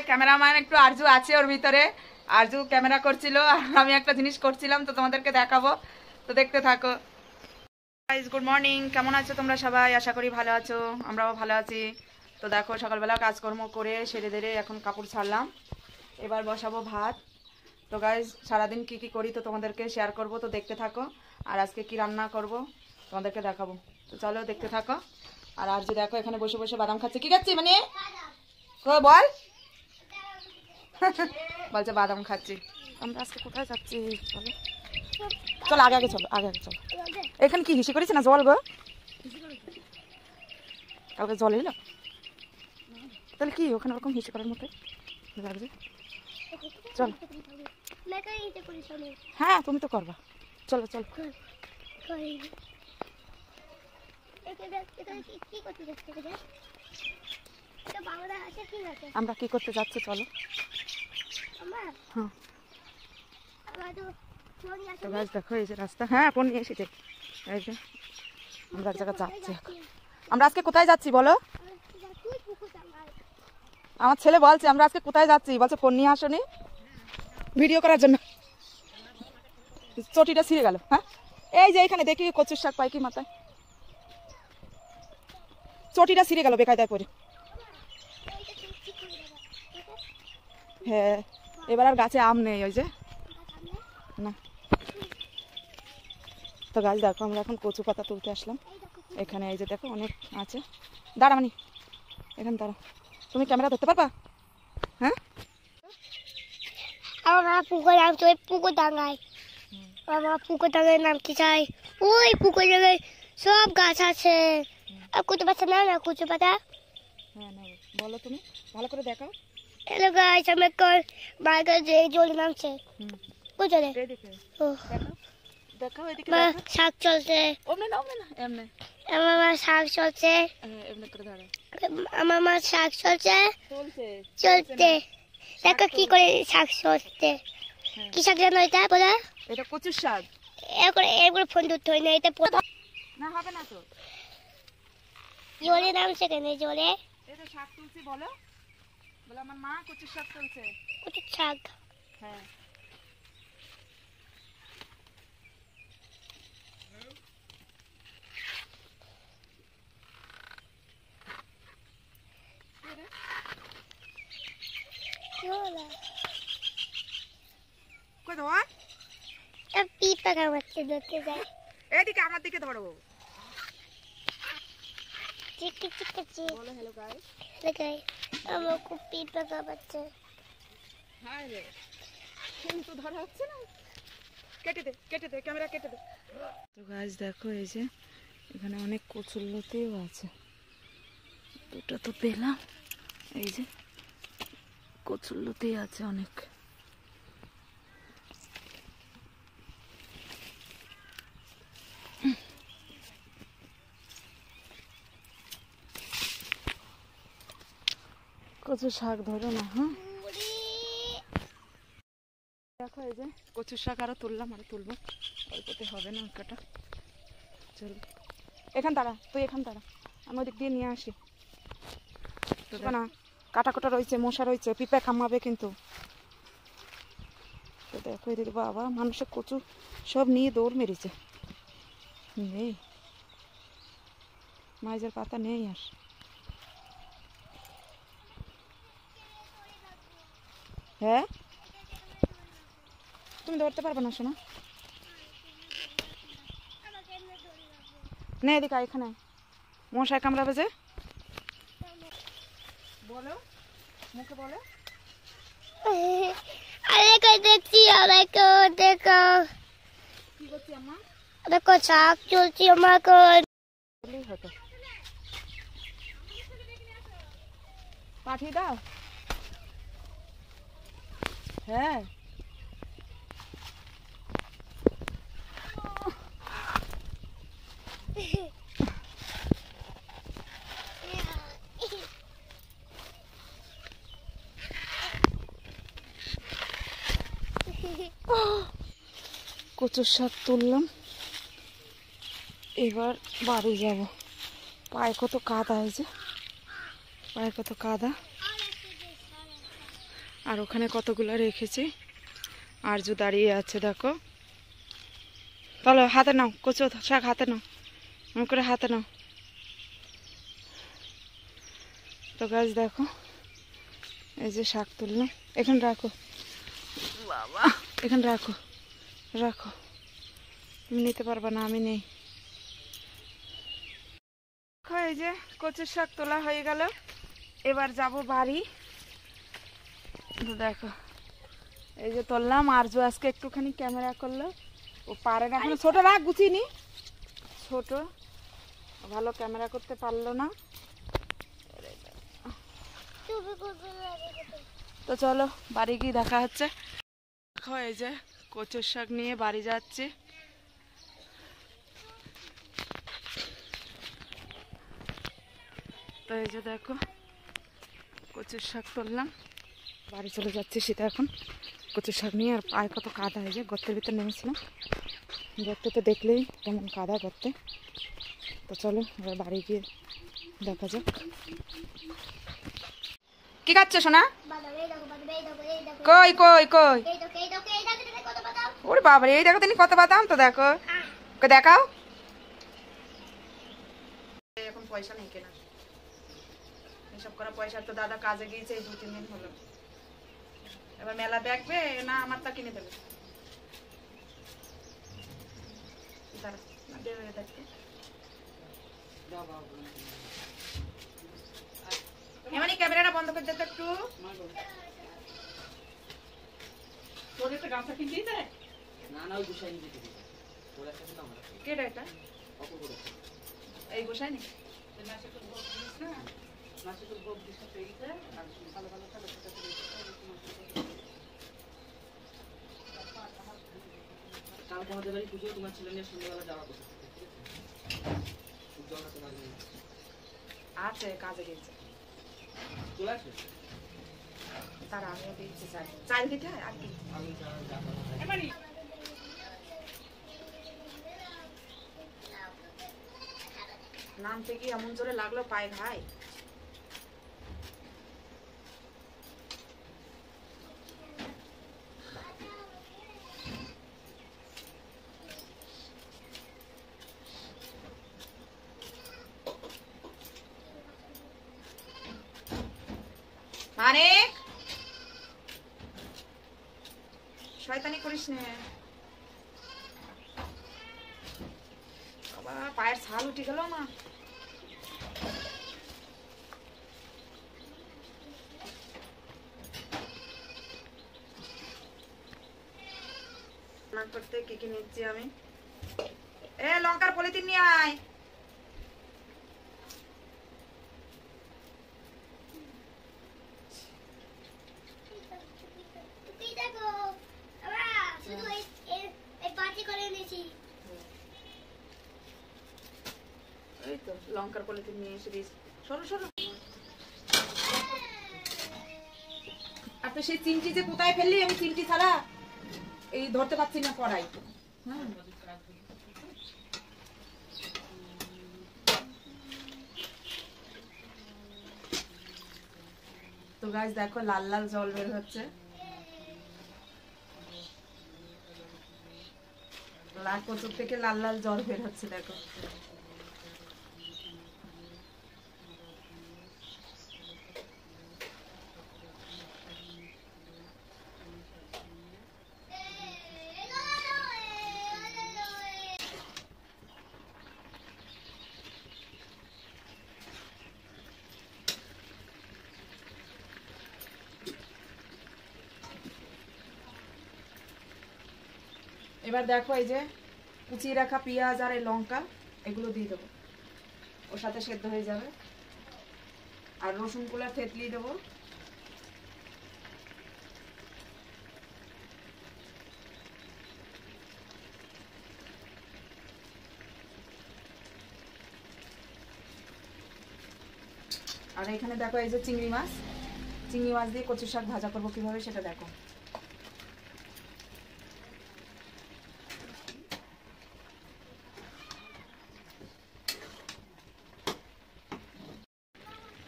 Cameraman একটু আরজু আছে ওর ভিতরে। আরজু ক্যামেরা করছিল আর আমি একটা জিনিস করছিলাম, তো তোমাদেরকে দেখাবো, তো দেখতে থাকো। গাইস গুড মর্নিং, কেমন আছো তোমরা সবাই? আশা করি ভালো আছো, আমরাও ভালো আছি। তো দেখো সকালবেলা কাজকর্ম করে সেরে দেরে এখন কাপড় ছাড়লাম, এবার বসাবো ভাত। তো গাইস সারাদিন কি কি করি তো তোমাদেরকে শেয়ার করব, তো দেখতে থাকো। আর আজকে কি রান্না করব তোমাদেরকে দেখাবো, তো চলো দেখতে থাকো। আর আরজু দেখো এখানে বসে বসে বাদাম খাচ্ছে। কি খাচ্ছি মানে বল? বলছে বাদাম খাচ্ছি। আমরা আজকে কোথায় যাচ্ছি চলো, চলো আগে আগে চলো, আগে আগে চলো। এখানে কি হিসি করেছে না জল গো? কালকে জল এলো তাহলে কি ওখানে ওরকম হিসি করার মতো লাগছে। চলো হ্যাঁ তুমি তো করবা, চলো চলো। আমরা কি করতে যাচ্ছি চলো। হ্যাঁ তো গাছ দেখো এই যে রাস্তা, হ্যাঁ ফোন নিয়ে এসেছে। এই যে আমরা এক জায়গায় যাচ্ছি। আমরা আজকে কোথায় যাচ্ছি বলো? আমার ছেলে বলছে আমরা আজকে কোথায় যাচ্ছি, বলছে ফোন নিয়ে আসনি ভিডিও করার জন্য। চটিটা ছিঁড়ে গেল। হ্যাঁ এই যে এইখানে দেখি কচুর শাক পাই কি মাথায়, চটিটা ছিঁড়ে গেল বেকায়দায় পরে। হ্যাঁ এবার আর গাছে আম নেই ওই যে না। তো গাছ দেখো আমরা এখন কচু পাতা তুলতে আসলাম। এখানে এই যে দেখো অনেক আছে। দাঁড়া মানি এখানে দাঁড়া, তুমি ক্যামেরা ধরতে পারবা? হ্যাঁ আমার পুকুর নাম তো পুকুর ডাঙ্গায়। আমার পুকুর ডাঙ্গায় নাম কি চাই? ওই পুকুর ডাঙ্গায় সব গাছ আছে। আর কুচু পাতা না না কুচু পাতা। হ্যাঁ না বলো তুমি ভালো করে দেখো। হ্যালো গাইস, আমি এখন বাইরে যে জলে নামছে। ওই জলে দেখো এদিকে শাক চলছে। ওমনে না ওমনে না এমনে। আমার মা শাক চলছে। এমনে করে দাঁড়াও। আমার মা শাক চলছে চলছে চলতে। দেখো কি করে শাক চলছে। কি শাক জানো এটা বলো? এটা কচুর শাক। এরপরে ফোন ধরতে হয় না, এটা না হবে না তো। জলে নামছে কেন জলে? এটা শাক তুলছি বলো, বলো আমার মা কচুর শাক তুলছে। কচুর শাক? হ্যাঁ কই ধর পিপা খাওয়াচ্ছে ধরতে যায়। এদিকে আমার দিকে ধরো। চিকি চিকি চিকি। বলো হ্যালো গাইস। হ্যালো গাইস, আমার খুব পিপা খাওয়াচ্ছে। হাই রে কিন্তু ধরা হচ্ছে না। কেটে দে ক্যামেরা কেটে দে। তো গাইস দেখো এই যে এখানে অনেক কচুরলতিও আছে। দুটো তো পেলাম, এই যে কচুরলতি আছে অনেক। কচু শাক ধরো না। হ্যাঁ দেখো এই যে কচুর শাক আরো তুললাম, আরো তুলবো, অল্পতে হবে না কাটা। চল এখান দাঁড়া, তুই এখান দাঁড়া, আমি ওদিক দিয়ে নিয়ে আসি। না কাটা কাটা রয়েছে, মশা রয়েছে, পিঁপড়ে খামাবে কিন্তু। তো দেখো এদিকে বাবা মানুষের কচু সব নিয়ে দৌড় মেরেছে। নেই মাইজের পাতা নেই আর। হ্যাঁ তুমি ধরতে পারবে না শোনা। নে এদিকে এখানে মশায় কামড়াবে যে। বলো মুখে বলো। আরে দেখছি আমাকে দেখো। কি করছি আম্মা? দেখো শাক চলছি আমাকে। হতো পাঠিয়ে দাও। হ্যাঁ কচুর শাক তুললাম, এবার বাড়ি যাব। পায়ে কত কাদা, এই যে পায়ে কত কাদা। আর ওখানে কতগুলো রেখেছি। আরজু দাঁড়িয়ে আছে দেখো। চলো হাতে নাও, কচু শাক হাতে নাও, মনে করে হাতে নাও। তো গাছ দেখো, এই যে শাক তুললাম। এখানে রাখো বাবা, এখানে রাখো, রাখো, তুমি নিতে পারবা না, আমি নেই। এই যে কচুর শাক তোলা হয়ে গেল, এবার যাব বাড়ি। দেখো এই যে তুললাম। আরজু আজকে একটুখানি ক্যামেরা করলো, ও পারে না এখন, ছোট রাখ গুছিনি, ছোট ভালো ক্যামেরা করতে পারলো না। তো চলো বাড়ি গিয়ে দেখা হচ্ছে। এই যে কচুর শাক নিয়ে বাড়ি যাচ্ছি। তো এই যে দেখো কচুর শাক তুললাম, বাড়ি চলে যাচ্ছি সেটা এখন কচুর শাক নিয়ে। আর পায়ে কত কাদা, এই যে গর্তের ভিতর নেমেছিলাম, গর্তে তো দেখলেই কেমন কাদা গর্তে। তো চলো এবার বাড়ি গিয়ে দেখা যাক। কি খাচ্ছ সোনা? কই কই কই, ওরে বাবারে, এই দেখো তিনি কত বাদাম। তো দেখো, দেখাও। এখন পয়সা নেই কেনা, এসব করা পয়সা তো দাদা কাজে গিয়েছে এই 2-3 দিন হলো। এবার মেলা দেখবে না আমারটা কিনে দেবে। এমনি ক্যামেরাটা বন্ধ করে দিতে একটু। কেটা এটা এই গোসাই নি কালকে আমাদের বাড়ি পুজো, তোমার ছেলে নিয়ে সন্ধ্যাবেলা যাওয়া কোথায় আছে, কাজে গেছে, চলে আসবে। তার আমিও দিয়েছি চাল, চাল দিতে হয় আর কি। নামতে কি এমন জোরে লাগলো পায়ে ভাই। মানিক, শয়তানি করিস না বাবা, পায়ের ছাল উঠে গেল না। রান্না করতে কি কি নিচ্ছি আমি। লঙ্কার পলিথিন নিয়ে আয়। এই তো লঙ্কার পলিথিন নিয়ে এসে দিস। সরো সরো। আর তো সেই চিমটি যে কোথায় ফেললি, আমি চিমটি ছাড়া এই ধরতে পারছি না কড়াই। তো গাছ দেখো লাল লাল জল বের হচ্ছে, লাল কচুর থেকে লাল লাল জল বের হচ্ছে দেখো। এবার দেখো এই যে কুচিয়ে রাখা পেঁয়াজ আর এই লঙ্কা এগুলো দিয়ে দেবো, ওর সাথে সেদ্ধ হয়ে যাবে। আর রসুন গুলা থেতলি দেবো। আর এখানে দেখো এই যে চিংড়ি মাছ দিয়ে কচু শাক ভাজা করবো কিভাবে সেটা দেখো।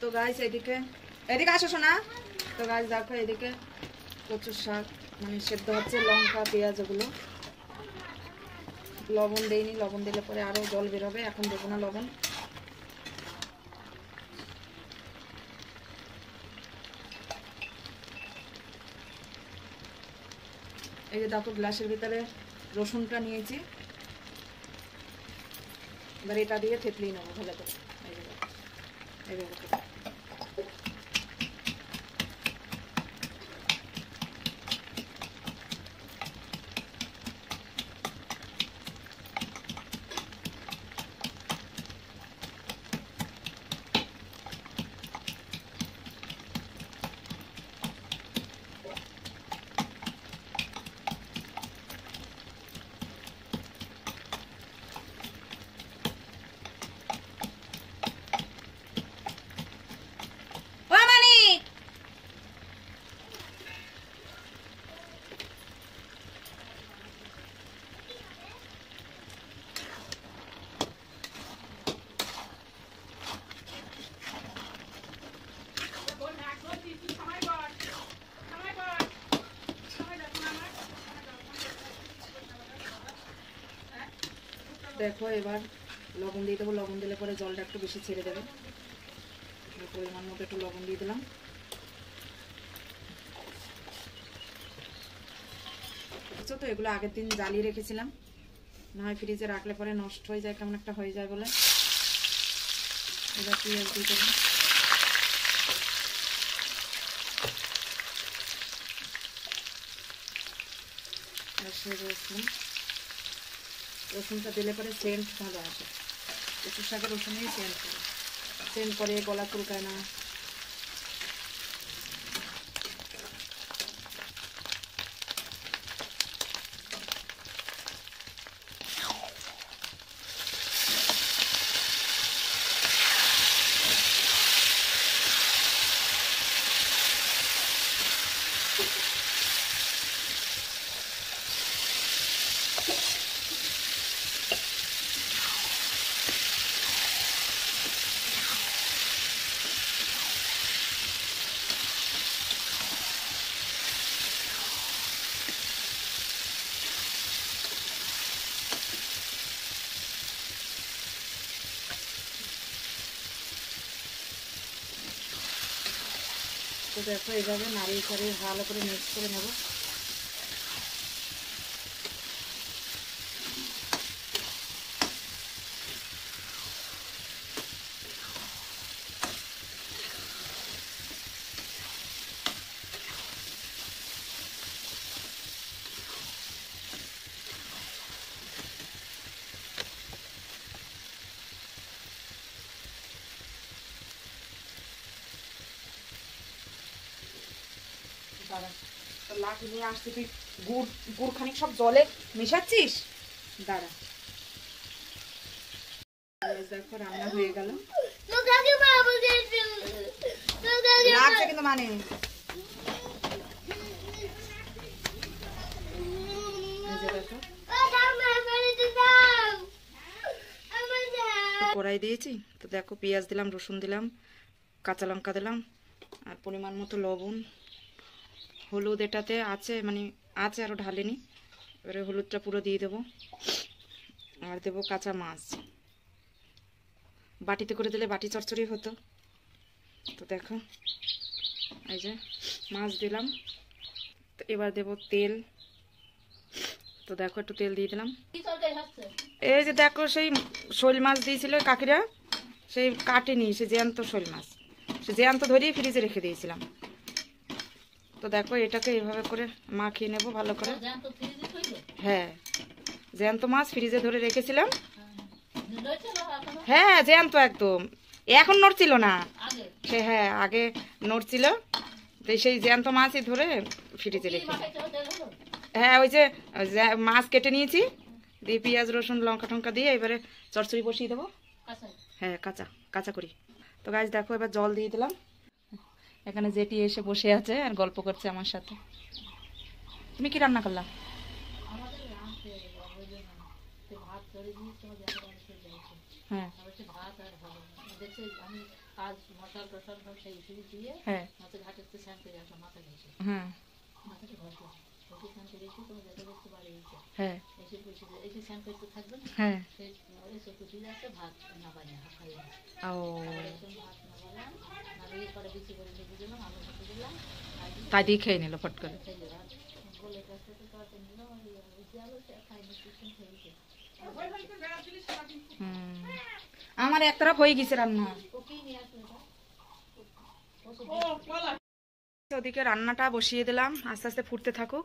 তো গাইস এদিকে আসো শোনা। তো গাইস দেখো এদিকে কচুর শাক মানে সেদ্ধ হচ্ছে, লঙ্কা পেঁয়াজ ওগুলো। লবণ দেইনি, লবণ দিলে পরে আরও জল বেরোবে, এখন দেবো না লবণ। এই যে দেখো গ্লাসের ভিতরে রসুনটা নিয়েছি, এবার এটা দিয়ে থেতলিয়ে নেবো ভালো করে। এইভাবে করে। দেখো এবার লবণ দিয়ে দেবো, লবণ দিলে পরে জলটা একটু বেশি ছেড়ে দেবে। পরিমাণ মতো একটু লবণ দিয়ে দিলাম। বুঝছো তো, এগুলো আগের দিন জ্বালিয়ে রেখেছিলাম, না হয় ফ্রিজে রাখলে পরে নষ্ট হয়ে যায়, কেমন একটা হয়ে যায় বলে। এবার পেঁয়াজ দিয়ে দেবো। রসুন, রসুনটা দিলে পরে সেন্ট ভালো আসে। কচুর শাকে রসুনই সেন্ট করে, গলা চুলকায় না। তো দেখো এইভাবে নাড়িয়ে চাড়িয়ে ভালো করে মিক্স করে নেব। দাঁড়া, তো লাঠি নিয়ে আসছি, তুই গুড় খানিক সব জলে মেশাচ্ছিস। দাঁড়া, দেখো রান্না হয়ে গেল। লাগছে কিন্তু মানে কড়াই দিয়েছি, তো দেখো পেঁয়াজ দিলাম, রসুন দিলাম, কাঁচা লঙ্কা দিলাম, আর পরিমাণ মতো লবণ, হলুদ এটাতে আছে, মানে আছে আরও ঢালেনি। এবারে হলুদটা পুরো দিয়ে দেবো, আর দেবো কাঁচা মাছ। বাটিতে করে দিলে বাটি চচ্চড়ি হতো। তো দেখো এই যে মাছ দিলাম, তো এবার দেবো তেল। তো দেখো একটু তেল দিয়ে দিলাম। এই যে দেখো সেই শোল মাছ দিয়েছিল কাকিরা, সেই কাটেনি, সে জ্যান্ত শোল মাছ, সে জ্যান্ত ধরেই ফ্রিজে রেখে দিয়েছিলাম। তো দেখো এটাকে এইভাবে করে মাখিয়ে নেব ভালো করে। হ্যাঁ, জ্যান্ত মাছ ফ্রিজে ধরে রেখেছিলাম। হ্যাঁ জ্যান্ত একদম, এখন নড়ছিল না সে, হ্যাঁ আগে নড়ছিল। তো সেই জ্যান্ত মাছই ধরে ফ্রিজে রেখে, হ্যাঁ ওই যে মাছ কেটে নিয়েছি, দিয়ে পেঁয়াজ রসুন লঙ্কা টঙ্কা দিয়ে এবারে চচ্চড়ি বসিয়ে দেবো। হ্যাঁ কাঁচা কাঁচা করি। তো গাছ দেখো এবার জল দিয়ে দিলাম। এখানে জেঠি এসে বসে আছে আর গল্প করছে আমার সাথে। তুমি কি রান্না করলা? হ্যাঁ হ্যাঁ হ্যাঁ হ্যাঁ হ্যাঁ ও তাই দিয়ে খেয়ে নিল ফট করে। আমার এক তরফ হয়ে গেছে রান্না। ওদিকে রান্নাটা বসিয়ে দিলাম, আস্তে আস্তে ফুটতে থাকুক,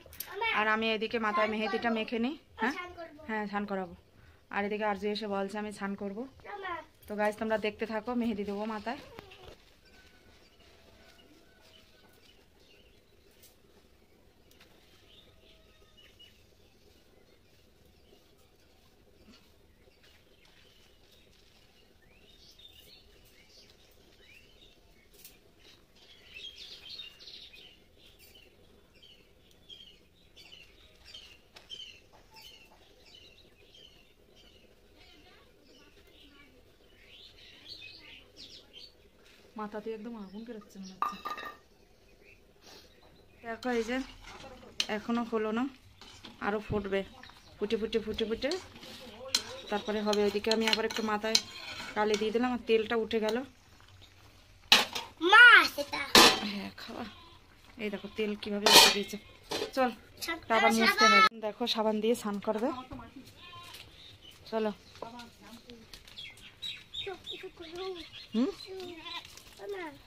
আর আমি এদিকে মাথায় মেহেদিটা মেখে নিই। হ্যাঁ হ্যাঁ স্নান করাবো। আর এদিকে আরজু এসে বলছে আমি স্নান করবো। তো গাইজ তোমরা দেখতে থাকো, মেহেদি দেবো মাথায়। মাথাতে একদম আগুন বেরোচ্ছে মনে হচ্ছে। দেখো এই যে এখনো হলো না, আরো ফুটবে, ফুটে ফুটে ফুটে ফুটে তারপরে হবে। ওইদিকে আমি আবার একটু মাথায় কালি দিয়ে দিলাম, আর তেলটা উঠে গেল। হ্যাঁ খাওয়া, এই দেখো তেল কিভাবে উঠে দিয়েছে। চল আবার মুছতে হবে। দেখো সাবান দিয়ে স্নান করবে, চলো।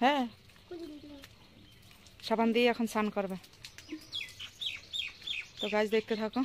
হ্যাঁ সাবান দিয়ে এখন স্নান করবে। তো গাছ দেখতে থাকো।